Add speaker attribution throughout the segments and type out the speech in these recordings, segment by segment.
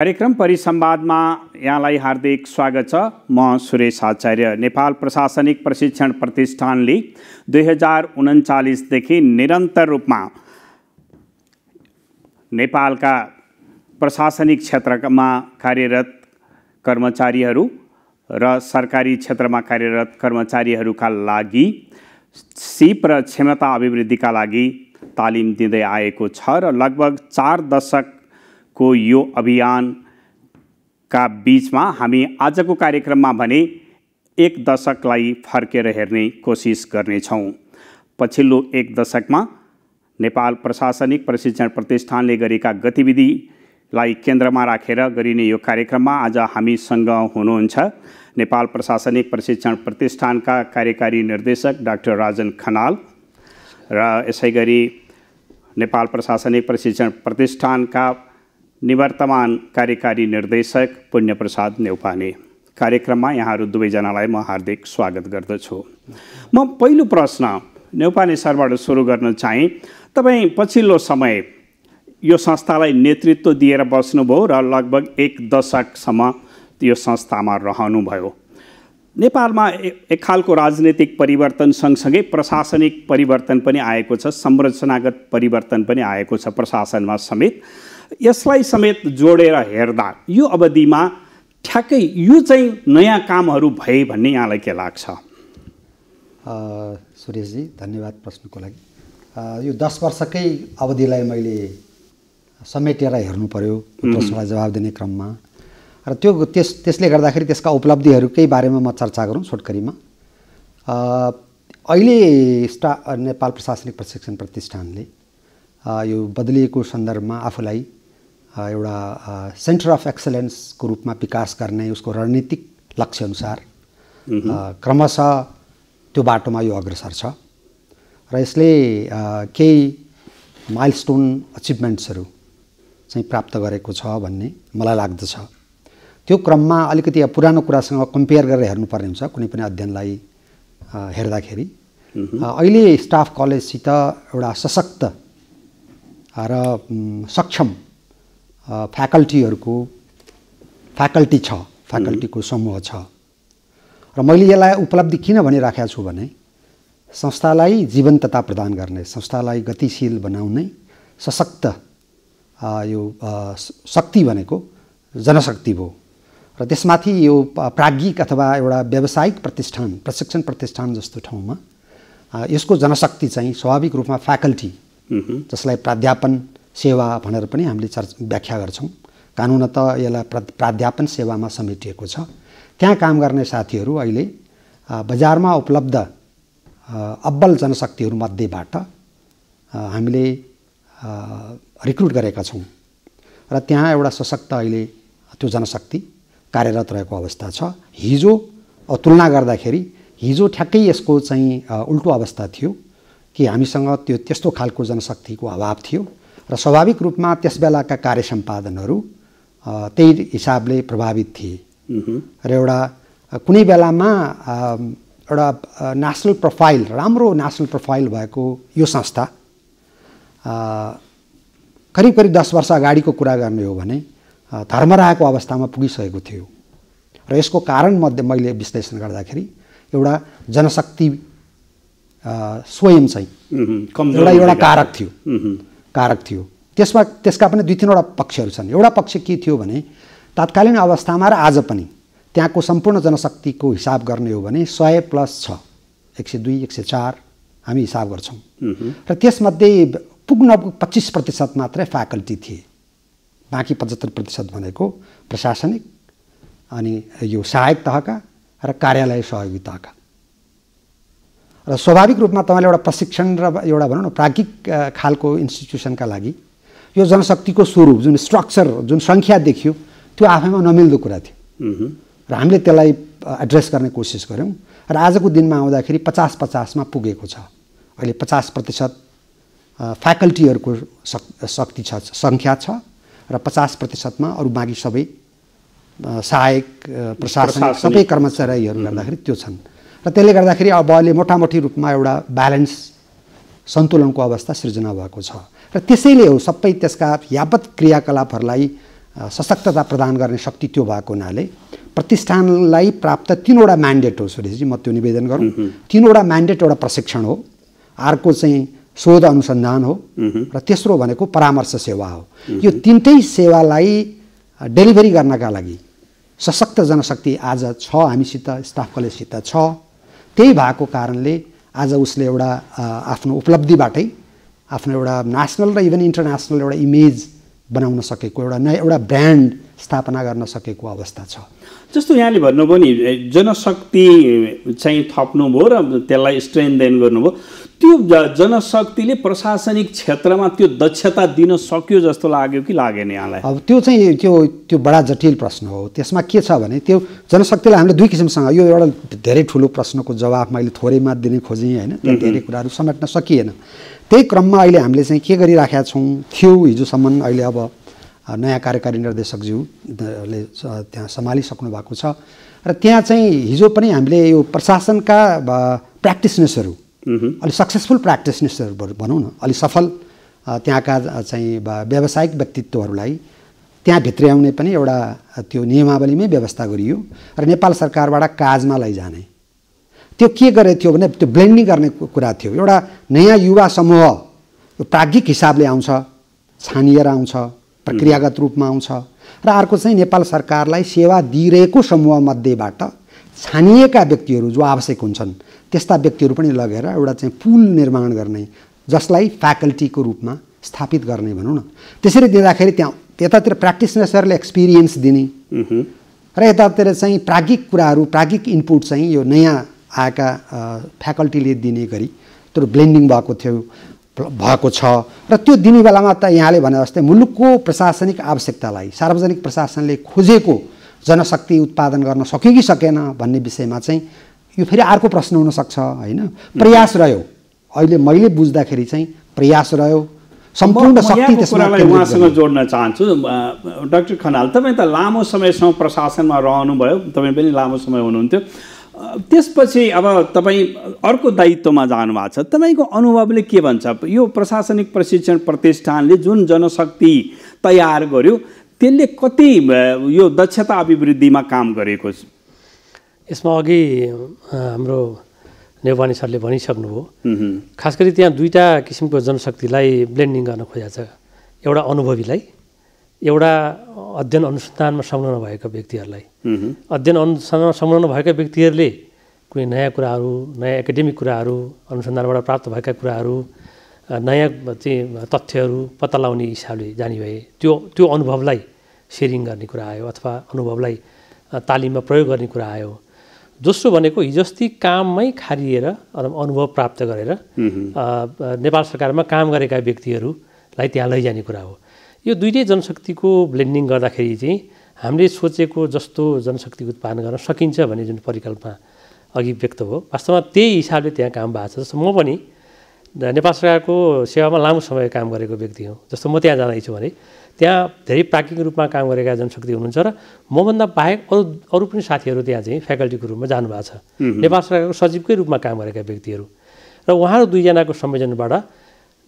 Speaker 1: कार्यक्रम परिसंवादमा यहाँलाई हार्दिक स्वागत छ। म सुरेश आचार्य। नेपाल प्रशासनिक प्रशिक्षण प्रतिष्ठानले 2039 देखि निरन्तर रूपमा नेपालका प्रशासनिक क्षेत्रमा कार्यरत कर्मचारीहरू र सरकारी क्षेत्रमा कार्यरत कर्मचारीहरूका लागि सिप र क्षमता अभिवृद्धिका लागि तालिम दिँदै आएको छ र लगभग 4 दशकको यो अभियानका बीचमा हामी आजको कार्यक्रममा भने 1 दशकलाई फर्केर हेर्ने कोसिस गर्नेछौँ। पछिल्लो 1 दशकमा नेपाल प्रशासनिक प्रशिक्षण प्रतिष्ठानले गरेका गतिविधिलाई केन्द्रमा राखेर गरिने यो कार्यक्रममा आज हामीसँग हुनुहुन्छ नेपाल प्रशासनिक प्रशिक्षण प्रतिष्ठानका कार्यकारी निर्देशक डाक्टर राजन खनाल र यसैगरी नेपाल प्रशासनिक प्रशिक्षण प्रतिष्ठानका निवर्तमान कार्यकारी निर्देशक पुण्यप्रसाद न्यौपाने। कार्यक्रममा यहाँहरू दुवैजनालाई म हार्दिक स्वागत गर्दछु। म पहिलो प्रश्न न्यौपाने सरबाट सुरु गर्न चाहे। तपाईँ पछिल्लो समय यो संस्थालाई नेतृत्व दिएर बस्नुभयो र लगभग 1 दशकसम्म यो संस्थामा रहनुभयो। नेपालमा एक खालको राजनीतिक परिवर्तन सँगसँगै प्रशासनिक परिवर्तन पनि आएको छ, संरचनागत परिवर्तन पनि आएको छ प्रशासनमा समेत। यसलाई समेत जोडेर हेर्दा यो अवधिमा ठ्याक्कै यो चाहिँ नयाँ कामहरू भए भन्ने यहाँलाई के लाग्छ?
Speaker 2: सुरेशजी धन्यवाद प्रश्नको लागि। यो 10 वर्षकै अवधिलाई मैले समेटेर हेर्नु पर्यो प्रश्नलाई जवाब दिने क्रममा र त्यसले गर्दाखेरि त्यसका उपलब्धिहरूकै बारेमा म चर्चा गरौँ छोटकरीमा। अहिले नेपाल प्रशासनिक प्रशिक्षण प्रतिष्ठानले यो बदलिएको सन्दर्भमा आफूलाई एउटा सेन्टर अफ एक्सलेन्सको रूपमा विकास गर्ने उसको रणनीतिक लक्ष्यअनुसार क्रमशः त्यो बाटोमा यो अग्रसर छ र यसले केही माइलस्टोन अचिभमेन्ट्सहरू चाहिँ प्राप्त गरेको छ भन्ने मलाई लाग्दछ। त्यो क्रममा अलिकति पुरानो कुरासँग कम्पेयर गरेर हेर्नुपर्ने हुन्छ कुनै पनि अध्ययनलाई हेर्दाखेरि। अहिले स्टाफ कलेजसित एउटा सशक्त र सक्षम फ्याकल्टीको समूह छ र मैले यसलाई उपलब्धि किन भनिराखेको छु भने संस्थालाई जीवन्तता प्रदान गर्ने, संस्थालाई गतिशील बनाउने सशक्त यो शक्ति भनेको जनशक्ति भयो र त्यसमाथि यो प्राज्ञिक अथवा एउटा व्यावसायिक प्रतिष्ठान प्रशिक्षण प्रतिष्ठान जस्तो ठाउँमा यसको जनशक्ति चाहिँ स्वाभाविक रूपमा फ्याकल्टी जसलाई प्राध्यापन सेवा भनेर पनि हामीले व्याख्या गर्छौँ। कानुनत यसलाई प्राध्यापन सेवामा समेटिएको छ। त्यहाँ काम गर्ने साथीहरू अहिले बजारमा उपलब्ध अब्बल जनशक्तिहरूमध्येबाट हामीले रिक्रुट गरेका छौँ र त्यहाँ एउटा सशक्त अहिले त्यो जनशक्ति कार्यरत रहेको अवस्था छ। हिजो तुलना गर्दाखेरि हिजो ठ्याक्कै यसको चाहिँ उल्टो अवस्था थियो कि हामीसँग त्यो त्यस्तो खालको जनशक्तिको अभाव थियो र स्वाभाविक रूपमा त्यस बेलाका कार्य सम्पादनहरू त्यही हिसाबले प्रभावित थिए र एउटा कुनै बेलामा एउटा नेसनल प्रोफाइल राम्रो नेसनल प्रोफाइल भएको यो संस्था करिब 10 वर्ष अगाडिको कुरा गर्ने हो भने धर्मरायको अवस्थामा पुगिसकेको थियो र यसको कारण मध्ये मैले विश्लेषण गर्दाखेरि एउटा जनशक्ति स्वयं चाहिँ एउटा कारक थियो। त्यसका पनि 2-3 पक्षहरू छन्। एउटा पक्ष के थियो भने तात्कालीन अवस्थामा र आज पनि त्यहाँको सम्पूर्ण जनशक्तिको हिसाब गर्ने हो भने 100 प्लस छ, 102, 104 हामी हिसाब गर्छौँ र त्यसमध्ये पुग्न 25% मात्रै फ्याकल्टी थिए। बाँकी 75% भनेको प्रशासनिक अनि यो सहायक तहका र कार्यालय सहयोगी तहका र स्वाभाविक रूपमा तपाईँले एउटा प्रशिक्षण र एउटा भनौँ न प्राज्ञिक खालको इन्स्टिट्युसनका लागि यो जनशक्तिको स्वरूप जुन स्ट्रक्चर जुन सङ्ख्या देखियो त्यो आफैमा नमिल्दो कुरा थियो र हामीले त्यसलाई एड्रेस गर्ने कोसिस गऱ्यौँ र आजको दिनमा आउँदाखेरि 50-50मा पुगेको छ। अहिले 50% फ्याकल्टीहरूको शक्ति छ, सङ्ख्या छ र 50%मा अरू बाँकी सबै सहायक प्रशासनिक सबै कर्मचारीहरू गर्दाखेरि त्यो छन् र त्यसले गर्दाखेरि अब अहिले मोटामोटी रूपमा एउटा ब्यालेन्स सन्तुलनको अवस्था सृजना भएको छ र त्यसैले हो सबै त्यसका यावत क्रियाकलापहरूलाई सशक्तता प्रदान गर्ने शक्ति त्यो भएको हुनाले प्रतिष्ठानलाई प्राप्त 3वटा म्यान्डेट हो। सुरेशजी, म त्यो निवेदन गरौँ। 3वटा म्यान्डेट एउटा प्रशिक्षण हो, अर्को चाहिँ शोध अनुसन्धान हो र तेस्रो भनेको परामर्श सेवा हो। यो 3टै सेवालाई डेलिभरी गर्नका लागि सशक्त जनशक्ति आज छ, हामीसित स्टाफ कलेजसित छ। त्यही भएको कारणले आज उसले एउटा आफ्नो उपलब्धिबाटै आफ्नो एउटा नेसनल र इभन इन्टरनेसनल एउटा इमेज बनाउन सकेको, एउटा ब्रान्ड स्थापना गर्न सकेको अवस्था छ।
Speaker 1: जस्तो यहाँले भन्नुभयो नि जनशक्ति चाहिँ थप्नुभयो र त्यसलाई स्ट्रेन्थेन गर्नुभयो, त्यो जनशक्तिले प्रशासनिक क्षेत्रमा त्यो दक्षता दिन सक्यो जस्तो लाग्यो कि लागेन यहाँलाई?
Speaker 2: अब त्यो चाहिँ त्यो बडा जटिल प्रश्न हो। त्यसमा के छ भने त्यो जनशक्तिलाई हामीले दुई किसिमसँग, यो एउटा धेरै ठुलो प्रश्नको जवाफ मैले थोरैमा दिने खोजेँ होइन, त्यो धेरै कुराहरू समेट्न सकिएन। त्यही क्रममा अहिले हामीले चाहिँ के गरिराखेका थियौँ हिजोसम्म, अहिले अब नयाँ कार्यकारी निर्देशकज्यूले त्यहाँ सम्हालिसक्नु भएको छ र त्यहाँ चाहिँ हिजो पनि हामीले यो प्रशासनका प्र्याक्टिसनेसहरू, अलि सक्सेसफुल प्र्याक्टिसनेसहरू भनौँ न, अलि सफल त्यहाँका चाहिँ व्यावसायिक व्यक्तित्वहरूलाई त्यहाँ भित्र्याउने पनि एउटा त्यो नियमावलीमै व्यवस्था गरियो र नेपाल सरकारबाट काजमा लैजाने त्यो के गरे थियो भने त्यो ब्लेन्डिङ गर्ने कुरा थियो। एउटा नयाँ युवा समूह प्राज्ञिक हिसाबले आउँछ, छानिएर आउँछ, प्रक्रियागत रूपमा आउँछ र अर्को चाहिँ नेपाल सरकारलाई सेवा दिइरहेको समूहमध्येबाट छानिएका व्यक्तिहरू जो आवश्यक हुन्छन् त्यस्ता व्यक्तिहरू पनि लगेर एउटा चाहिँ पुल निर्माण गर्ने, जसलाई फ्याकल्टीको रूपमा स्थापित गर्ने भनौँ न। त्यसरी दिँदाखेरि त्यहाँ यतातिर प्र्याक्टिसनर्सहरूले एक्सपिरियन्स दिने र यतातिर चाहिँ प्राज्ञिक कुराहरू, प्राज्ञिक इनपुट चाहिँ यो नयाँ आएका फ्याकल्टीले दिने गरी त्यो ब्लेन्डिङ भएको छ र त्यो दिने बेलामा त यहाँले भने जस्तै मुलुकको प्रशासनिक आवश्यकतालाई सार्वजनिक प्रशासनले खोजेको जनशक्ति उत्पादन गर्न सक्यो कि सकेन भन्ने विषयमा चाहिँ यो फेरि अर्को प्रश्न हुनसक्छ होइन। प्रयास रह्यो, अहिले मैले बुझ्दाखेरि चाहिँ प्रयास रह्यो, सम्पूर्ण शक्ति त्यसमा
Speaker 1: उहाँसँग जोड्न चाहन्छु। डाक्टर खनाल, तपाईँ त लामो समयसम्म प्रशासनमा रहनुभयो, तपाईँ पनि लामो समय हुनुहुन्थ्यो, त्यसपछि अब तपाईँ अर्को दायित्वमा जानुभएको छ, तपाईँको अनुभवले के भन्छ यो प्रशासनिक प्रशिक्षण प्रतिष्ठानले जुन जनशक्ति तयार गर्यो त्यसले कति यो दक्षता अभिवृद्धिमा काम गरेको छ?
Speaker 3: यसमा अघि हाम्रो नेवानी सरले भनिसक्नुभयो, खास गरी त्यहाँ दुईटा किसिमको जनशक्तिलाई ब्लेन्डिङ गर्न खोजेको छ। एउटा अनुभवीलाई, एउटा अध्ययन अनुसन्धानमा संलग्न भएका व्यक्तिहरूलाई। अध्ययन अनुसन्धानमा संलग्न भएका व्यक्तिहरूले कुनै नयाँ कुराहरू, नयाँ एकाडेमिक कुराहरू, अनुसन्धानबाट प्राप्त भएका कुराहरू, नयाँ चाहिँ तथ्यहरू पत्ता लगाउने हिसाबले जाने भए त्यो अनुभवलाई सेयरिङ गर्ने कुरा आयो अथवा अनुभवलाई तालिममा प्रयोग गर्ने कुरा आयो। दोस्रो भनेको हिजोस्ती काममै खारिएर अनुभव प्राप्त गरेर नेपाल सरकारमा काम गरेका व्यक्तिहरूलाई त्यहाँ लैजाने कुरा हो। यो दुईटै जनशक्तिको ब्लेन्डिङ गर्दाखेरि चाहिँ हामीले सोचेको जस्तो जनशक्ति उत्पादन गर्न सकिन्छ भन्ने जुन परिकल्पना अघि व्यक्त भयो, वास्तवमा त्यही हिसाबले त्यहाँ काम भएको छ। जस्तो म पनि नेपाल सरकारको सेवामा लामो समय काम गरेको व्यक्ति हुँ। जस्तो म त्यहाँ जाँदैछु भने त्यहाँ धेरै प्राज्ञिक रूपमा काम गरेका जनशक्ति हुनुहुन्छ र मभन्दा बाहेक अरू पनि साथीहरू त्यहाँ चाहिँ फ्याकल्टीको रूपमा जानुभएको छ, नेपाल सरकारको सचिवकै रूपमा काम गरेका व्यक्तिहरू। र उहाँहरू दुईजनाको संयोजनबाट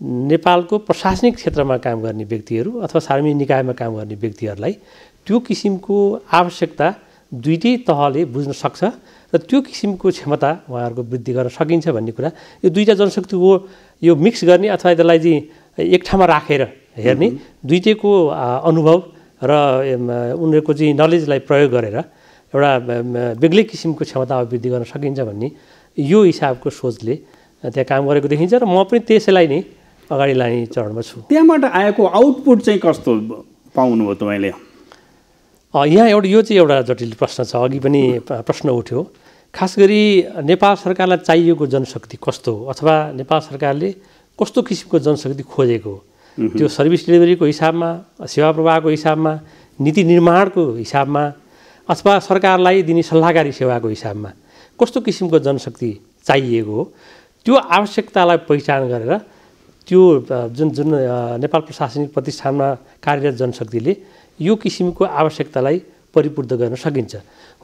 Speaker 3: नेपालको प्रशासनिक क्षेत्रमा काम गर्ने व्यक्तिहरू अथवा सार्वजनिक निकायमा काम गर्ने व्यक्तिहरूलाई त्यो किसिमको आवश्यकता दुईटै तहले बुझ्न सक्छ र त्यो किसिमको क्षमता उहाँहरूको वृद्धि गर्न सकिन्छ भन्ने कुरा यो दुईटा जनशक्तिको यो मिक्स गर्ने अथवा त्यसलाई चाहिँ एक ठाउँमा राखेर हेर्ने, दुईटैको अनुभव र उनीहरूको चाहिँ नलेजलाई प्रयोग गरेर एउटा बेग्लै किसिमको क्षमता वृद्धि गर्न सकिन्छ भन्ने यो हिसाबको सोचले त्यहाँ काम गरेको देखिन्छ र म पनि त्यसैलाई नै अगाडि लाने चरणमा छु।
Speaker 1: त्यहाँबाट आएको आउटपुट चाहिँ कस्तो पाउनुभयो तपाईँले?
Speaker 3: यहाँ यो चाहिँ एउटा जटिल प्रश्न छ, अघि पनि प्रश्न उठ्यो। खास गरी नेपाल सरकारलाई चाहिएको जनशक्ति कस्तो हो अथवा नेपाल सरकारले कस्तो किसिमको जनशक्ति खोजेको, त्यो सर्भिस डेलिभरीको हिसाबमा, सेवा प्रवाहको हिसाबमा, नीति निर्माणको हिसाबमा अथवा सरकारलाई दिने सल्लाहकारी सेवाको हिसाबमा कस्तो किसिमको जनशक्ति चाहिएको हो, त्यो आवश्यकतालाई पहिचान गरेर त्यो जुन नेपाल प्रशासनिक प्रतिष्ठानमा कार्यरत जनशक्तिले यो किसिमको आवश्यकतालाई परिपूर्ति गर्न सकिन्छ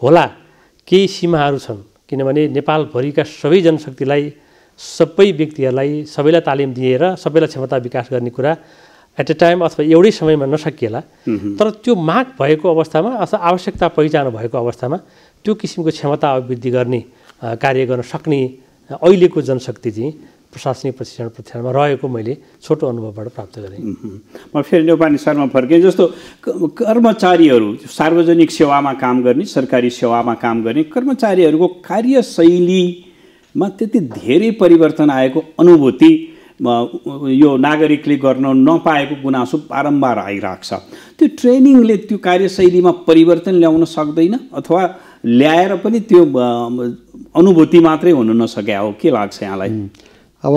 Speaker 3: होला। केही सीमाहरू छन्, किनभने नेपालभरिका सबै जनशक्तिलाई, सबै व्यक्तिहरूलाई सबैलाई तालिम दिएर सबैलाई क्षमता विकास गर्ने कुरा एट ए टाइम अथवा एउटै समयमा नसकिएला, तर त्यो माग भएको अवस्थामा अथवा आवश्यकता पहिचान भएको अवस्थामा त्यो किसिमको क्षमता अभिवृद्धि गर्ने कार्य गर्न सक्ने अहिलेको जनशक्ति चाहिँ प्रशासनिक प्रशिक्षण प्रतिष्ठानमा रहेको मैले छोटो अनुभवबाट प्राप्त गरेँ।
Speaker 1: म फेरि नेपाली शर्मा फर्केँ। जस्तो कर्मचारीहरू सार्वजनिक सेवामा काम गर्ने, सरकारी सेवामा काम गर्ने कर्मचारीहरूको कार्यशैलीमा त्यति धेरै परिवर्तन आएको अनुभूति यो नागरिकले गर्न नपाएको गुनासो बारम्बार आइरहेको छ। त्यो ट्रेनिङले त्यो कार्यशैलीमा परिवर्तन ल्याउन सक्दैन अथवा ल्याएर पनि त्यो अनुभूति मात्रै हुन नसक्या हो? के लाग्छ यहाँलाई?
Speaker 2: अब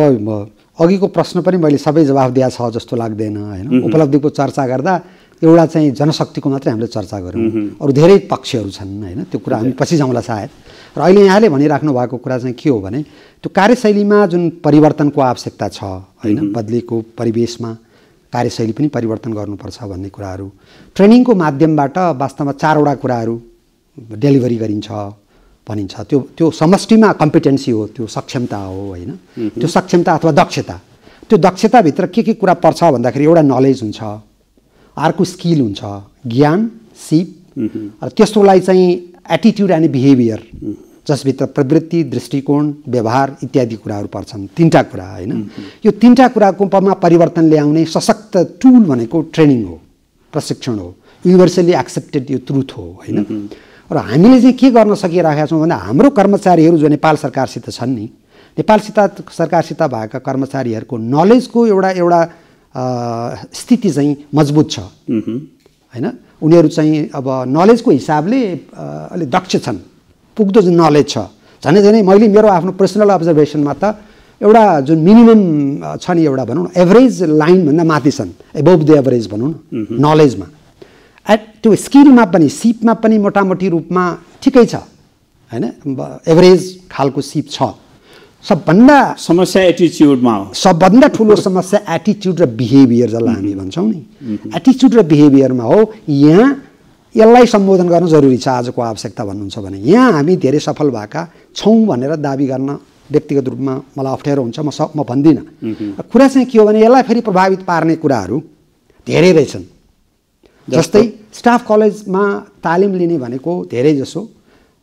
Speaker 2: अघिको प्रश्न पनि मैले सबै जवाफ दिएको छ जस्तो लाग्दैन होइन। उपलब्धिको चर्चा गर्दा एउटा चाहिँ जनशक्तिको मात्रै हामीले चर्चा गऱ्यौँ, अरू धेरै पक्षहरू छन् होइन। त्यो कुरा हामी पछि जाउँला सायद। र अहिले यहाँले भनिराख्नु भएको कुरा चाहिँ के हो भने त्यो कार्यशैलीमा जुन परिवर्तनको आवश्यकता छ होइन, बदलेको परिवेशमा कार्यशैली पनि परिवर्तन गर्नुपर्छ भन्ने कुराहरू ट्रेनिङको माध्यमबाट वास्तवमा 4वटा कुराहरू डेलिभरी गरिन्छ भनिन्छ। त्यो समष्टिमा कम्पिटेन्सी हो, त्यो सक्षमता हो होइन। त्यो सक्षमता अथवा दक्षता, त्यो दक्षताभित्र के कुरा पर्छ भन्दाखेरि एउटा नलेज हुन्छ, अर्को स्किल हुन्छ, ज्ञान, सिप, र त्यसकोलाई चाहिँ एटिट्युड एन्ड बिहेभियर जसभित्र प्रवृत्ति, दृष्टिकोण, व्यवहार इत्यादि कुराहरू पर्छन्। 3टा कुरा होइन। यो 3टा कुराकोमा परिवर्तन ल्याउने सशक्त टुल भनेको ट्रेनिङ हो, प्रशिक्षण हो, युनिभर्सली एक्सेप्टेड यो ट्रुथ हो होइन। र हामीले चाहिँ के गर्न सकिरहेका छौँ भन्दा हाम्रो कर्मचारीहरू जो नेपाल सरकारसित छन् नि, नेपाल सरकारसित भएका कर्मचारीहरूको नलेजको एउटा स्थिति चाहिँ मजबुत छ होइन। उनीहरू चाहिँ अब नलेजको हिसाबले अलि दक्ष छन्, पुग्दो जुन नलेज छ। झनै मैले मेरो आफ्नो पर्सनल अब्जर्भेसनमा त एउटा जुन मिनिमम छ नि, एउटा भनौँ न एभरेज लाइनभन्दा माथि छन्, एबोभ द एभरेज भनौँ न नलेजमा। त्यो स्किलमा पनि सिपमा पनि मोटामोटी रूपमा ठिकै छ होइन, एभरेज खालको सिप छ। सबभन्दा
Speaker 1: समस्या एटिच्युडमा हो।
Speaker 2: सबभन्दा ठुलो समस्या एटिच्युड र बिहेभियर जसलाई हामी भन्छौँ नि, एटिच्युड र बिहेभियरमा हो। यहाँ यसलाई सम्बोधन गर्न जरुरी छ आजको आवश्यकता भन्नुहुन्छ भने। यहाँ हामी धेरै सफल भएका छौँ भनेर दाबी गर्न व्यक्तिगत रूपमा मलाई अप्ठ्यारो हुन्छ, म भन्दिनँ। कुरा चाहिँ के हो भने यसलाई फेरि प्रभावित पार्ने कुराहरू धेरै रहेछन्। जस्तै स्टाफ कलेजमा तालिम लिने भनेको धेरै जसो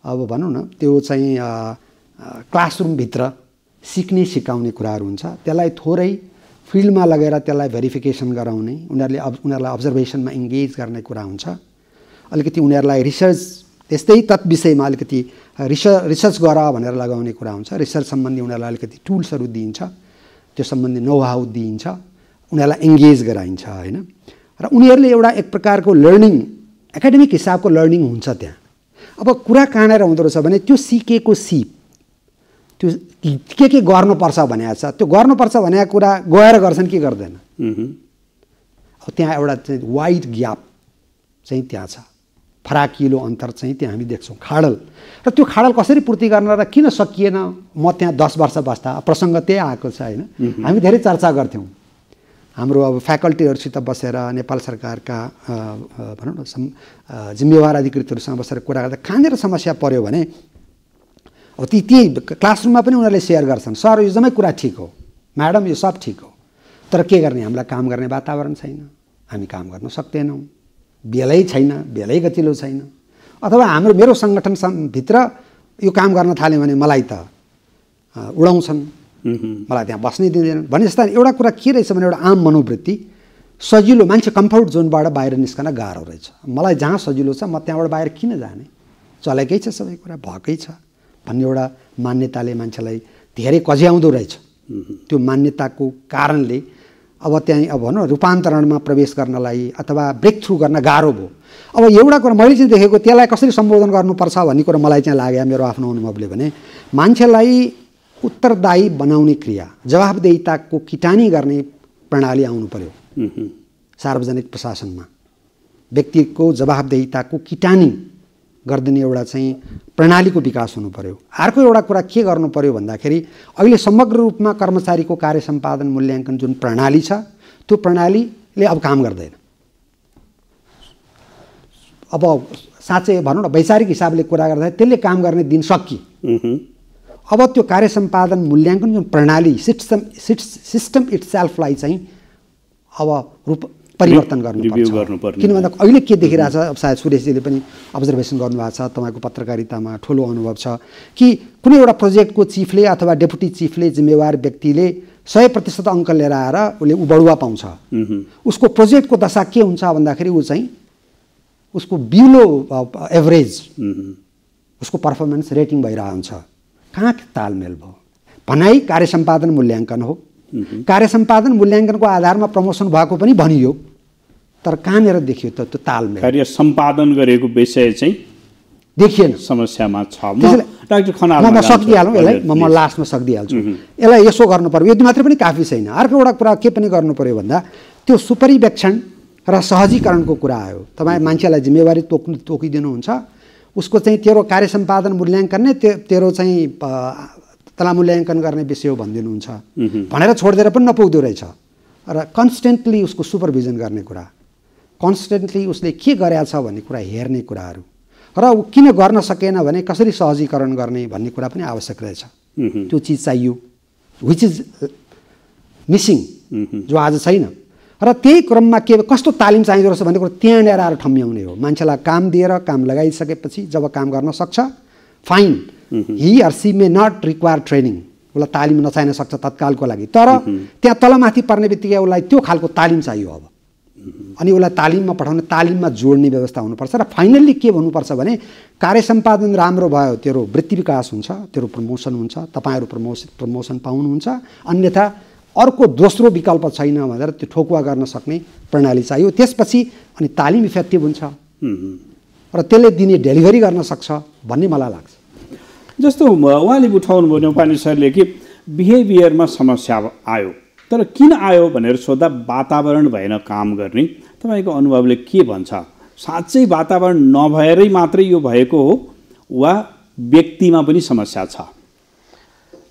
Speaker 2: अब भनौँ न त्यो चाहिँ क्लासरुमभित्र सिक्ने सिकाउने कुराहरू हुन्छ। त्यसलाई थोरै फिल्डमा लगेर त्यसलाई भेरिफिकेसन गराउने, उनीहरूलाई अब्जर्भेसनमा इङ्गेज गर्ने कुरा हुन्छ। अलिकति उनीहरूलाई रिसर्च त्यस्तै तत्विषयमा अलिकति रिसर्च गर भनेर लगाउने कुरा हुन्छ। रिसर्च सम्बन्धी उनीहरूलाई अलिकति टुल्सहरू दिइन्छ, त्यो सम्बन्धी नोहाउ दिइन्छ, उनीहरूलाई इङ्गेज गराइन्छ होइन। र उनीहरूले एउटा एक प्रकारको लर्निङ, एकाडेमिक हिसाबको लर्निङ हुन्छ त्यहाँ। अब कुरा कहाँनिर हुँदो रहेछ भने त्यो सिकेको सिप, त्यो के गर्नुपर्छ भनेको छ, त्यो गर्नुपर्छ भनेको कुरा गएर गर्छन् कि गर्दैन। अब त्यहाँ एउटा चाहिँ वाइड ग्याप चाहिँ त्यहाँ छ, फराकिलो अन्तर चाहिँ त्यहाँ हामी देख्छौँ, खाडल। र त्यो खाडल कसरी पूर्ति गर्न र किन सकिएन, म त्यहाँ 10 वर्ष बस्दा प्रसङ्ग त्यही आएको छ होइन। हामी धेरै चर्चा गर्थ्यौँ हाम्रो अब फ्याकल्टीहरूसित बसेर, नेपाल सरकारका भनौँ न जिम्मेवार अधिकृतहरूसँग बसेर कुरा गर्दा कहाँनिर समस्या पर्यो भने अब ती क्लासरुममा पनि उनीहरूले सेयर गर्छन्, सर यो जम्मै कुरा ठिक हो, म्याडम यो सब ठिक हो, तर के गर्ने, हामीलाई काम गर्ने वातावरण छैन, हामी काम गर्न सक्दैनौँ, बेलै छैन, बेलै गतिलो छैन, अथवा मेरो सङ्गठनभित्र यो काम गर्न थाल्यो भने मलाई त उडाउँछन्, मलाई त्यहाँ बस्नै दिँदैन भने जस्ता एउटा कुरा के रहेछ भने एउटा आम मनोवृत्ति सजिलो, मान्छे कम्फर्ट जोनबाट बाहिर निस्कन गाह्रो रहेछ। मलाई जहाँ सजिलो छ म त्यहाँबाट बाहिर किन जाने, चलेकै छ सबै कुरा, भएकै छ भन्ने एउटा मान्यताले मान्छेलाई धेरै कज्याउँदो रहेछ। त्यो मान्यताको कारणले अब त्यहाँ अब भनौँ रूपान्तरणमा प्रवेश गर्नलाई अथवा ब्रेक थ्रु गर्न गाह्रो भयो। अब एउटा कुरा मैले चाहिँ देखेको, त्यसलाई कसरी सम्बोधन गर्नुपर्छ भन्ने कुरा मलाई चाहिँ लाग्यो मेरो आफ्नो अनुभवले भने, मान्छेलाई उत्तरदायी बनाउने क्रिया, जवाबदेहिताको किटानी गर्ने प्रणाली आउनु पर्यो सार्वजनिक प्रशासनमा। व्यक्तिको जवाबदेहिताको किटानी गरिदिने एउटा चाहिँ प्रणालीको विकास हुनु पर्यो। अर्को एउटा कुरा के गर्नु पर्यो भन्दाखेरि अहिले समग्र रूपमा कर्मचारीको कार्य सम्पादन मूल्याङ्कन जुन प्रणाली छ त्यो प्रणालीले अब काम गर्दैन। अब साँच्चै भनौँ न वैचारिक हिसाबले कुरा गर्दा त्यसले काम गर्ने दिन सकियो। अब त्यो कार्य सम्पादन मूल्याङ्कन जुन प्रणाली सिस्टम इट्सेल्फलाई चाहिँ अब रूप परिवर्तन गर्नुपर्छ। किन भन्दा अहिले के देखिरहेछ, अब सायद सुरेशजीले पनि अब्जर्भेसन गर्नुभएको छ, तपाईँको पत्रकारितामा ठुलो अनुभव छ कि कुनै एउटा प्रोजेक्टको चिफले अथवा डेपुटी चिफले जिम्मेवार व्यक्तिले 100% अङ्क लिएर आएर उसले बढुवा पाउँछ। उसको प्रोजेक्टको दशा के हुन्छ भन्दाखेरि ऊ चाहिँ उसको बिलो एभरेज उसको पर्फर्मेन्स रेटिङ भइरहेको हुन्छ। कहाँ तालमेल भयो? भनाइ कार्य सम्पादन मूल्याङ्कन हो, कार्य सम्पादन मूल्याङ्कनको आधारमा प्रमोसन भएको पनि भनियो, तर कहाँनिर देखियो त त्यो तालमेल?
Speaker 1: कार्य सम्पादन गरेको विषय चाहिँ
Speaker 2: देखिएन,
Speaker 1: समस्यामा छ। डाक्टर खनाल
Speaker 2: म सकिहालौँ यसलाई, म लास्टमा सकिदिइहाल्छु। यसलाई यसो गर्नु पर्यो, यति मात्रै पनि काफी छैन। अर्को एउटा कुरा के पनि गर्नु पर्यो भन्दा त्यो सुपरिवेक्षण र सहजीकरणको कुरा आयो। तपाईँ मान्छेलाई जिम्मेवारी तोकिदिनुहुन्छ, उसको चाहिँ तेरो कार्य सम्पादन मूल्याङ्कन नै तेरो चाहिँ तला मूल्याङ्कन गर्ने विषय हो भनिदिनुहुन्छ भनेर छोडिदिएर पनि नपुग्दो रहेछ। र कन्स्टेन्टली उसको सुपरभिजन गर्ने कुरा, कन्स्टेन्टली उसले के गरेछ भन्ने कुरा हेर्ने कुराहरू, र ऊ किन गर्न सकेन भने कसरी सहजीकरण गर्ने भन्ने कुरा पनि आवश्यक रहेछ। त्यो चिज चाहियो, विच इज मिसिङ, जो आज छैन। र त्यही क्रममा के कस्तो तालिम चाहिँदो रहेछ भन्ने कुरा त्यहाँ ल्याएर आएर ठम्ब्याउने हो। मान्छेलाई काम दिएर काम लगाइसकेपछि जब काम गर्न सक्छ, fine, he or she may not require training, उसलाई तालिम नचाहिन सक्छ तत्कालको लागि, तर त्यहाँ तलमाथि पर्ने बित्तिकै उसलाई त्यो खालको तालिम चाहियो अब। अनि उसलाई तालिममा पठाउने, तालिममा जोड्ने व्यवस्था हुनुपर्छ। र फाइनल्ली के भन्नुपर्छ भने कार्य सम्पादन राम्रो भयो, तेरो वृत्ति विकास हुन्छ, तेरो प्रमोसन हुन्छ, तपाईँहरू प्रमोसन पाउनुहुन्छ। अन्यथा अर्को दोस्रो विकल्प छैन भनेर त्यो ठोकुवा गर्न सक्ने प्रणाली चाहियो। त्यसपछि अनि तालिम इफेक्टिभ हुन्छ र त्यसले दिने डेलिभरी गर्न सक्छ भन्ने मलाई लाग्छ।
Speaker 1: जस्तो उहाँले उठाउनु भयो नेपाली सरले कि बिहेभियरमा समस्या आयो, तर किन आयो भनेर सोद्धा वातावरण भएन काम गर्ने। तपाईँको अनुभवले के भन्छ? साँच्चै वातावरण नभएरै मात्रै यो भएको हो वा व्यक्तिमा पनि समस्या छ?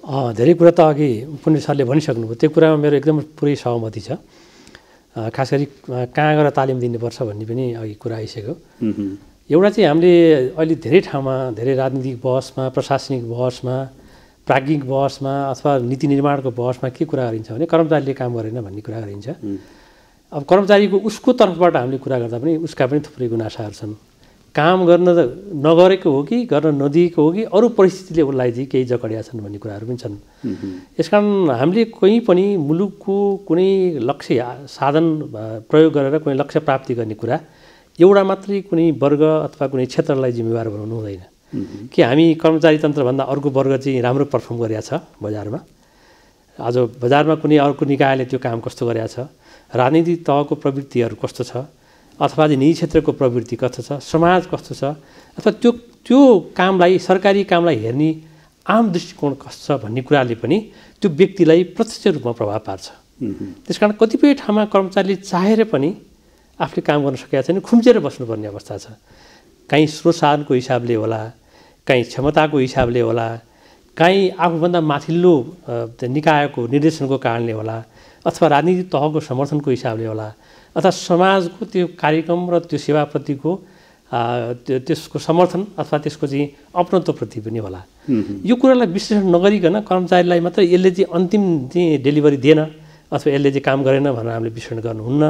Speaker 3: धेरै कुरा त अघि पुण्य सरले भनिसक्नुभयो, त्यो कुरामा मेरो एकदम पुरै सहमति छ। खास गरी कहाँ गएर तालिम दिनुपर्छ भन्ने पनि अघि कुरा आइसक्यो। एउटा चाहिँ हामीले अहिले धेरै ठाउँमा, धेरै राजनीतिक बहसमा, प्रशासनिक बहसमा, प्राज्ञिक बहसमा अथवा नीति निर्माणको बहसमा के कुरा गरिन्छ भने कर्मचारीले काम गरेन भन्ने कुरा गरिन्छ। अब कर्मचारीको उसको तर्फबाट हामीले कुरा गर्दा पनि उसका पनि थुप्रै गुनासाहरू छन्। काम गर्न नगरेको हो कि गर्न नदिएको हो कि अरू परिस्थितिले उसलाई चाहिँ केही जकडिया छन् भन्ने कुराहरू पनि छन्। यसकारण हामीले कहीँ पनि मुलुकको कुनै लक्ष्य साधन प्रयोग गरेर कुनै लक्ष्य प्राप्ति गर्ने कुरा एउटा मात्रै कुनै वर्ग अथवा कुनै क्षेत्रलाई जिम्मेवार बनाउनु हुँदैन। कि हामी कर्मचारी तन्त्रभन्दा अर्को वर्ग चाहिँ राम्रो पर्फर्म गरेको छ बजारमा, आज बजारमा कुनै अर्को निकायले त्यो काम कस्तो गरेको छ, राजनीतिक तहको प्रवृत्तिहरू कस्तो छ, अथवा चाहिँ निजी क्षेत्रको प्रवृत्ति कस्तो छ, समाज कस्तो छ, अथवा त्यो कामलाई, सरकारी कामलाई हेर्ने आम दृष्टिकोण कस्तो छ भन्ने कुराले पनि त्यो व्यक्तिलाई प्रत्यक्ष रूपमा प्रभाव पार्छ। त्यसकारण कतिपय ठाउँमा कर्मचारीले चाहेर पनि आफूले काम गर्न सकेका छैन, खुम्चेर बस्नुपर्ने अवस्था छ। कहीँ स्रोत साधनको हिसाबले होला, कहीँ क्षमताको हिसाबले होला, कहीँ आफूभन्दा माथिल्लो निकायको निर्देशनको कारणले होला, अथवा राजनीतिक तहको समर्थनको हिसाबले होला, अथवा समाजको त्यो कार्यक्रम र त्यो सेवाप्रतिको त्यसको समर्थन अथवा त्यसको चाहिँ अपनत्वप्रति पनि होला। यो कुरालाई विश्लेषण नगरिकन कर्मचारीलाई मात्र यसले चाहिँ अन्तिम चाहिँ डेलिभरी दिएन अथवा यसले चाहिँ काम गरेन भनेर हामीले विश्लेषण गर्नुहुन्न।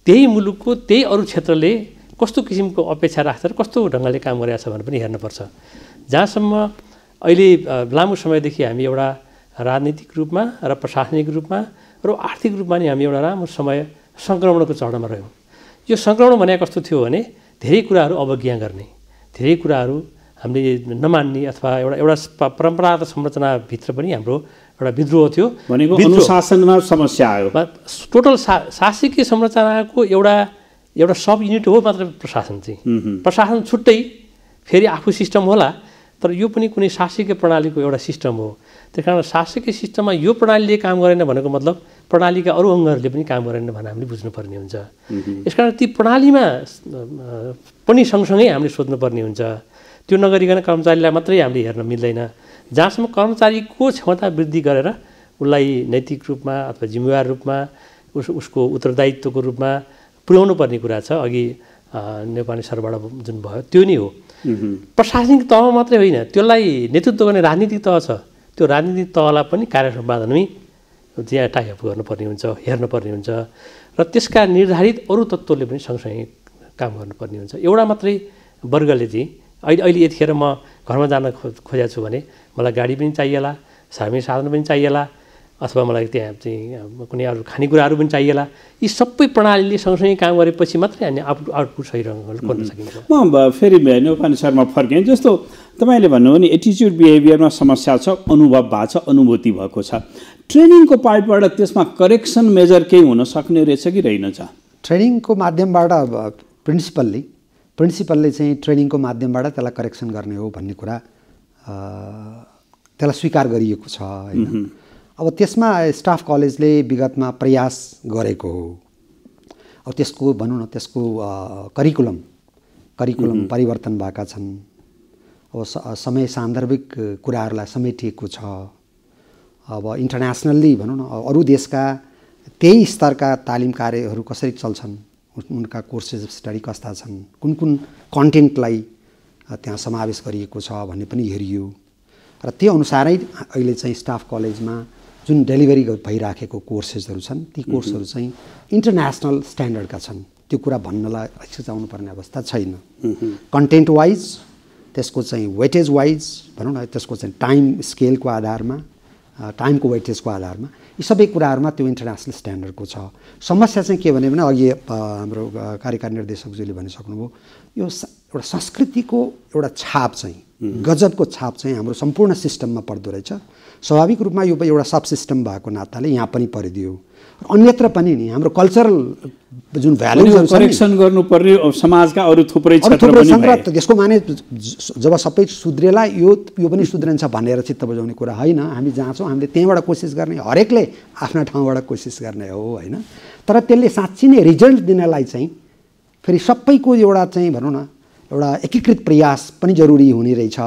Speaker 3: त्यही मुलुकको त्यही अरू क्षेत्रले कस्तो किसिमको अपेक्षा राख्छ र कस्तो ढङ्गले काम गरेको छ भनेर पनि हेर्नुपर्छ। जहाँसम्म अहिले लामो समयदेखि हामी एउटा राजनीतिक रूपमा र प्रशासनिक रूपमा र आर्थिक रूपमा नि हामी एउटा राम्रो समय सङ्क्रमणको चरणमा रह्यौँ। यो सङ्क्रमण भनेको कस्तो थियो भने धेरै कुराहरू अवज्ञा गर्ने, धेरै कुराहरू हामीले नमान्ने अथवा एउटा परम्परागत संरचनाभित्र पनि हाम्रो एउटा विद्रोह थियो।
Speaker 1: भनेको अनुशासनमा समस्या आयो।
Speaker 3: टोटल शासकीय संरचनाको एउटा सब युनिट हो मात्र प्रशासन चाहिँ। प्रशासन छुट्टै फेरि आफू सिस्टम होला, तर यो पनि कुनै शासकीय प्रणालीको एउटा सिस्टम हो। त्यस कारण शासकीय सिस्टममा यो प्रणालीले काम गरेन भनेको मतलब प्रणालीका अरू अङ्गहरूले पनि काम गरेन भनेर हामीले बुझ्नुपर्ने हुन्छ। यसकारण ती प्रणालीमा पनि सँगसँगै हामीले सोध्नुपर्ने हुन्छ। त्यो नगरिकन कर्मचारीलाई मात्रै हामीले हेर्न मिल्दैन। जहाँसम्म कर्मचारीको क्षमता वृद्धि गरेर उसलाई नैतिक रूपमा अथवा जिम्मेवार रूपमा उसको उत्तरदायित्वको रूपमा पुर्याउनु पर्ने कुरा छ, अघि नेपाली सरबाट जुन भयो त्यो नै हो। प्रशासनिक तहमा मात्रै होइन, त्यसलाई नेतृत्व गर्ने राजनीतिक तह छ, त्यो राजनीतिक तहलाई पनि कार्य सम्पादनमै त्यहाँ टाइअप गर्नुपर्ने हुन्छ, हेर्नुपर्ने हुन्छ र त्यसका निर्धारित अरू तत्त्वले पनि सँगसँगै काम गर्नुपर्ने हुन्छ। एउटा मात्रै वर्गले चाहिँ अहिले यतिखेर म घरमा जान खोजेको छु भने मलाई गाडी पनि चाहिएला, सार्वजनिक साधन पनि चाहिएला, अथवा मलाई त्यहाँ चाहिँ कुनै अरू खानेकुराहरू पनि चाहिएला। यी सबै प्रणालीले सँगसँगै काम गरेपछि मात्रै हामी आउटपुट सही ढङ्गले खोज्न सकिन्छ।
Speaker 1: म फेरि नेपाली शर्मा फर्केँ। जस्तो तपाईँले भन्नुभयो नि एटिच्युड बिहेभियरमा समस्या छ, अनुभव भएको छ, अनुभूति भएको छ। ट्रेनिङको पार्टबाट त्यसमा करेक्सन मेजर केही हुन सक्ने रहेछ कि रहेनछ?
Speaker 2: ट्रेनिङको माध्यमबाट प्रिन्सिपलले चाहिँ ट्रेनिङको माध्यमबाट त्यसलाई करेक्सन गर्ने हो भन्ने कुरा त्यसलाई स्वीकार गरिएको छ होइन। अब त्यसमा स्टाफ कलेजले विगतमा प्रयास गरेको हो। अब त्यसको भनौँ न त्यसको करिकुलम परिवर्तन भएका छन्। अब समय सान्दर्भिक कुराहरूलाई समेटिएको छ। अब इन्टरनेसनल्ली भनौँ न अरू देशका त्यही स्तरका तालिम कार्यहरू कसरी चल्छन्, उनका कोर्सेस अफ स्टडी कस्ता छन्, कुन कुन कन्टेन्टलाई त्यहाँ समावेश गरिएको छ भन्ने पनि हेरियो र त्यो अनुसारै अहिले चाहिँ स्टाफ कलेजमा जुन डेलिभरी भइराखेको कोर्सेसहरू छन् ती कोर्सहरू चाहिँ इन्टरनेसनल स्ट्यान्डर्डका छन्। त्यो कुरा भन्नलाई हिचकिचाउनु पर्ने अवस्था छैन। कन्टेन्ट वाइज, त्यसको चाहिँ वेटेज वाइज भनौँ न, त्यसको चाहिँ टाइम स्केलको आधारमा, टाइमको वेटेजको आधारमा यी सबै कुराहरूमा त्यो इन्टरनेसनल स्ट्यान्डर्डको छ। समस्या चाहिँ के भने अघि हाम्रो कार्यकारी निर्देशकज्यूले भनिसक्नुभयो, यो एउटा संस्कृतिको एउटा छाप चाहिँ गजबको छाप चाहिँ हाम्रो सम्पूर्ण सिस्टममा पर्दो रहेछ। स्वाभाविक रूपमा यो एउटा सब सिस्टम भएको नाताले यहाँ पनि परिदियो, अन्यत्र पनि नि हाम्रो कल्चरल जुन भ्यालुजहरू
Speaker 1: करेक्सन गर्नुपर्ने समाजका अरू थुप्रै क्षेत्र पनि भए।
Speaker 2: त्यसको माने जब सबै सुध्रेला यो पनि सुध्रिन्छ भनेर चित्त बुझाउने कुरा होइन। हामी जहाँ छौँ हामीले त्यहीँबाट कोसिस गर्ने, हरेकले आफ्ना ठाउँबाट कोसिस गर्ने हो होइन। तर त्यसले साँच्ची नै रिजल्ट दिनलाई चाहिँ फेरि सबैको एउटा चाहिँ भनौँ न एउटा एकीकृत प्रयास पनि जरुरी हुने रहेछ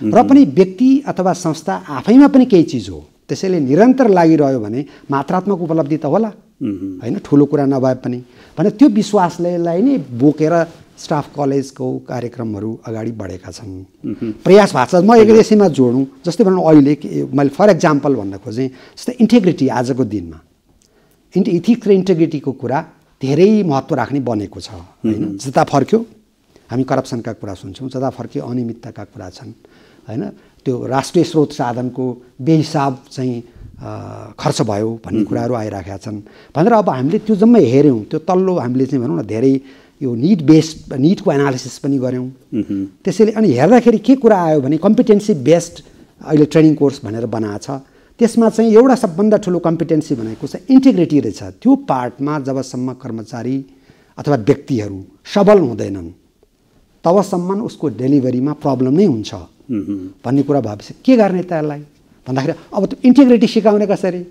Speaker 2: र पनि व्यक्ति अथवा संस्था आफैमा पनि केही चिज हो। त्यसैले निरन्तर लागिरह्यो भने मात्रात्मक उपलब्धि त होला होइन, ठुलो कुरा नभए पनि भने त्यो विश्वासलाई नै बोकेर स्टाफ कलेजको कार्यक्रमहरू अगाडि बढेका छन्। प्रयास भएको छ। म एक यसैमा जोडौँ, जस्तै भनौँ अहिले मैले फर एक्जाम्पल भन्न खोजेँ, जस्तै इन्टेग्रिटी आजको दिनमा इथिक्स र इन्टेग्रिटीको कुरा धेरै महत्त्व राख्ने बनेको छ होइन। जता फर्क्यो हामी करप्सनका कुरा सुन्छौँ, जता फर्क्यो अनियमितताका कुरा छन् होइन। त्यो राष्ट्रिय स्रोत साधनको बेहिसाब चाहिँ खर्च भयो भन्ने कुराहरू आइराखेका छन् भनेर अब हामीले त्यो जम्मै हेऱ्यौँ। त्यो तल्लो हामीले चाहिँ भनौँ न धेरै यो निडको एनालिसिस पनि गऱ्यौँ। त्यसैले अनि हेर्दाखेरि के कुरा आयो भने कम्पिटेन्सी बेस्ड अहिले ट्रेनिङ कोर्स भनेर बनाएको छ। त्यसमा चाहिँ एउटा सबभन्दा ठुलो कम्पिटेन्सी भनेको चाहिँ इन्टिग्रिटी रहेछ। त्यो पार्टमा जबसम्म कर्मचारी अथवा व्यक्तिहरू सबल हुँदैनन् तबसम्म उसको डेलिभरीमा प्रब्लम नै हुन्छ भन्ने कुरा भएपछि के गर्ने त यसलाई भन्दाखेरि अब त्यो इन्टिग्रिटी सिकाउने कसरी,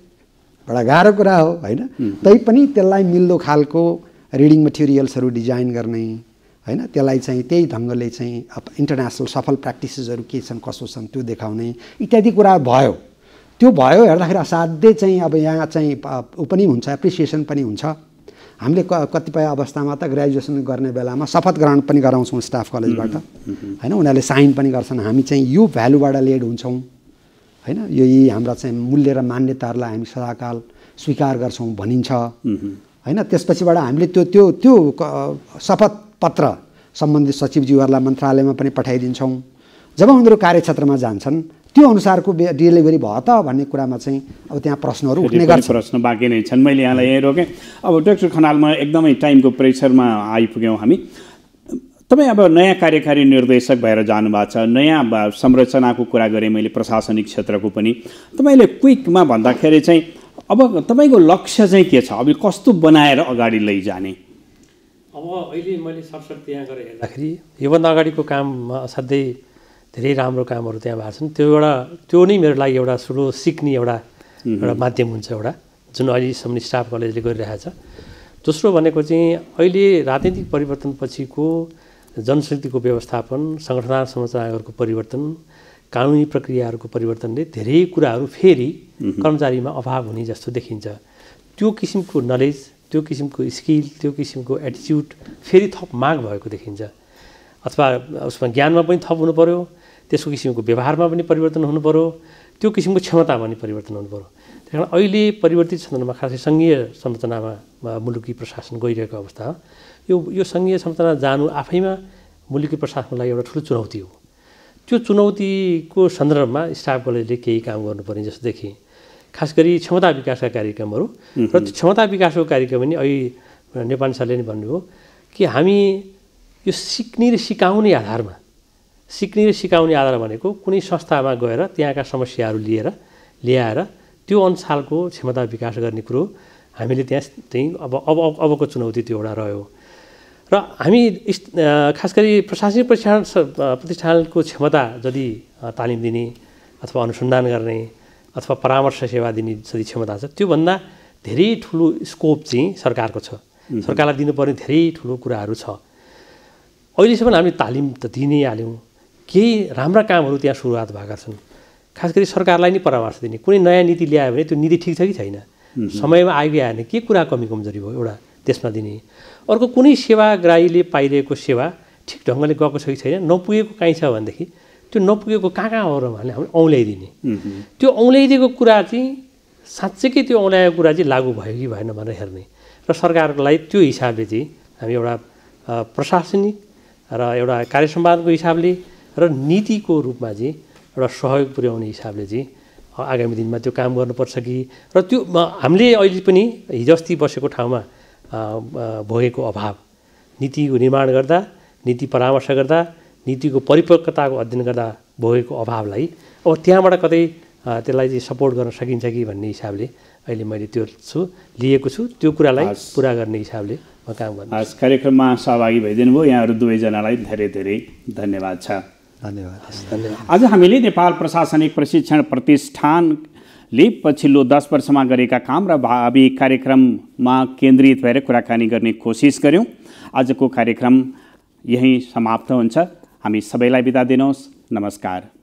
Speaker 2: बडा गाह्रो कुरा हो होइन। तैपनि त्यसलाई मिल्दो खालको रिडिङ मटेरियल्सहरू डिजाइन गर्ने होइन, त्यसलाई चाहिँ त्यही ढङ्गले चाहिँ इन्टरनेसनल सफल प्र्याक्टिसेसहरू के छन् कसो छन् त्यो देखाउने इत्यादि कुरा भयो। त्यो भयो हेर्दाखेरि असाध्यै चाहिँ अब यहाँ चाहिँ ऊ पनि हुन्छ, एप्रिसिएसन पनि हुन्छ। हामीले कतिपय अवस्थामा त ग्रेजुएसन गर्ने बेलामा शपथ ग्रहण पनि गराउँछौँ स्टाफ कलेजबाट होइन, उनीहरूले साइन पनि गर्छन्। हामी चाहिँ यो भ्यालुबाट लेड हुन्छौँ होइन, यही हाम्रा चाहिँ मूल्य र मान्यताहरूलाई हामी सदाकाल स्वीकार गर्छौँ भनिन्छ होइन। त्यसपछिबाट हामीले त्यो त्यो त्यो शपथ पत्र सम्बन्धित सचिवज्यूहरूलाई मन्त्रालयमा पनि पठाइदिन्छौँ। जब उनीहरू कार्यक्षेत्रमा जान्छन् त्यो अनुसारको डेलिभरी भयो त भन्ने कुरामा चाहिँ अब त्यहाँ प्रश्नहरू उठ्ने गर्छ।
Speaker 1: प्रश्न बाँकी नै छन्। मैले यहाँलाई यहीँ रोकेँ। अब डाक्टर खनालमा एकदमै टाइमको प्रेसरमा आइपुग्यौँ हामी। तपाईँ अब नयाँ कार्यकारी निर्देशक भएर जानुभएको छ, नयाँ संरचनाको कुरा गरेँ मैले, प्रशासनिक क्षेत्रको पनि। तपाईँले क्विकमा भन्दाखेरि चाहिँ अब तपाईँको लक्ष्य चाहिँ के छ, अब कस्तो बनाएर अगाडि लैजाने?
Speaker 3: अब अहिले मैले सरसर्ती यहाँ गरेर हेर्दाखेरि योभन्दा अगाडिको काममा असाध्यै धेरै राम्रो कामहरू त्यहाँ भएको छन्। त्यो नै मेरो लागि एउटा ठुलो सिक्ने एउटा माध्यम हुन्छ एउटा, जुन अहिलेसम्म स्टाफ कलेजले गरिरहेको छ। दोस्रो भनेको चाहिँ अहिले राजनीतिक परिवर्तन पछिको जनशक्तिको व्यवस्थापन, सङ्गठनात्मक संरचनाहरूको परिवर्तन, कानुनी प्रक्रियाहरूको परिवर्तनले धेरै कुराहरू फेरि कर्मचारीमा अभाव हुने जस्तो देखिन्छ। त्यो किसिमको नलेज, त्यो किसिमको स्किल, त्यो किसिमको एटिच्युड फेरि थप माग भएको देखिन्छ। अथवा उसमा ज्ञानमा पनि थप हुनु पऱ्यो, त्यसको किसिमको व्यवहारमा पनि परिवर्तन हुनु पऱ्यो, त्यो किसिमको क्षमता पनि परिवर्तन हुनु पऱ्यो। कारण अहिले परिवर्तित संरचनामा खासै सङ्घीय संरचनामा मुलुकी प्रशासन गइरहेको अवस्था हो। यो सङ्घीय संरचना जानु आफैमा मुलुकी प्रशासनको लागि एउटा ठुलो चुनौती हो। त्यो चुनौतीको सन्दर्भमा स्टाफ कलेजले केही काम गर्नुपर्ने जस्तो देखेँ। खास गरी क्षमता विकासका कार्यक्रमहरू र त्यो क्षमता विकासको कार्यक्रम पनि अहिले नेपाली सरले नै भन्नुभयो कि हामी यो सिक्ने र सिकाउने आधारमा भनेको कुनै संस्थामा गएर त्यहाँका समस्याहरू ल्याएर त्यो अनुसारको क्षमता विकास गर्ने कुरो हामीले त्यही अबको चुनौती त्यो एउटा रह्यो। र हामी खास गरी प्रशासनिक प्रतिष्ठानको क्षमता यदि तालिम दिने अथवा अनुसन्धान गर्ने अथवा परामर्श सेवा दिने जति क्षमता छ त्योभन्दा धेरै ठुलो स्कोप चाहिँ सरकारको छ। सरकारलाई दिनुपर्ने धेरै ठुलो कुराहरू छ। अहिलेसम्म हामीले तालिम त दिइ नै हाल्यौँ। केही राम्रा कामहरू त्यहाँ सुरुवात भएका छन्। खास गरी सरकारलाई नै परामर्श दिने, कुनै नयाँ नीति ल्यायो भने त्यो नीति ठिक छ कि छैन, समयमा आइपुग्यो भने के कुरा कमी कमजोरी भयो एउटा त्यसमा दिने। अर्को कुनै सेवाग्राहीले पाइरहेको सेवा ठिक ढङ्गले गएको छ कि छैन, नपुगेको काहीँ छ भनेदेखि त्यो नपुगेको कहाँ हो र भने हामीले औँल्याइदिने। त्यो औँल्याइदिएको कुरा चाहिँ साँच्चैकै त्यो औँल्याएको कुरा चाहिँ लागू भयो कि भएन भनेर हेर्ने र सरकारलाई त्यो हिसाबले चाहिँ हामी एउटा प्रशासनिक र एउटा कार्यसम्पादनको हिसाबले र नीतिको रूपमा चाहिँ एउटा सहयोग पुर्याउने हिसाबले चाहिँ आगामी दिनमा त्यो काम गर्नुपर्छ कि र त्यो हामीले अहिले पनि हिजो अस्ति बसेको ठाउँमा भोगेको अभाव नीतिको निर्माण गर्दा, नीति परामर्श गर्दा, नीतिको परिपक्वताको अध्ययन गर्दा भोगेको अभावलाई अब त्यहाँबाट कतै त्यसलाई चाहिँ सपोर्ट गर्न सकिन्छ कि भन्ने हिसाबले अहिले मैले त्यो लिएको छु। त्यो कुरालाई पुरा गर्ने हिसाबले म काम गर्छु।
Speaker 1: आज कार्यक्रममा सहभागी भइदिनु भयो यहाँहरू दुवैजनालाई धेरै धेरै धन्यवाद छ।
Speaker 3: धन्यवाद।
Speaker 1: आज हामीले नेपाल प्रशासनिक प्रशिक्षण प्रतिष्ठानले पछिल्लो 10 वर्षमा गरेका काम र भावी कार्यक्रममा केन्द्रित भएर कुराकानी गर्ने कोसिस गऱ्यौँ। आजको कार्यक्रम यहीँ समाप्त हुन्छ। हामी सबैलाई बिदा दिनुहोस्। नमस्कार।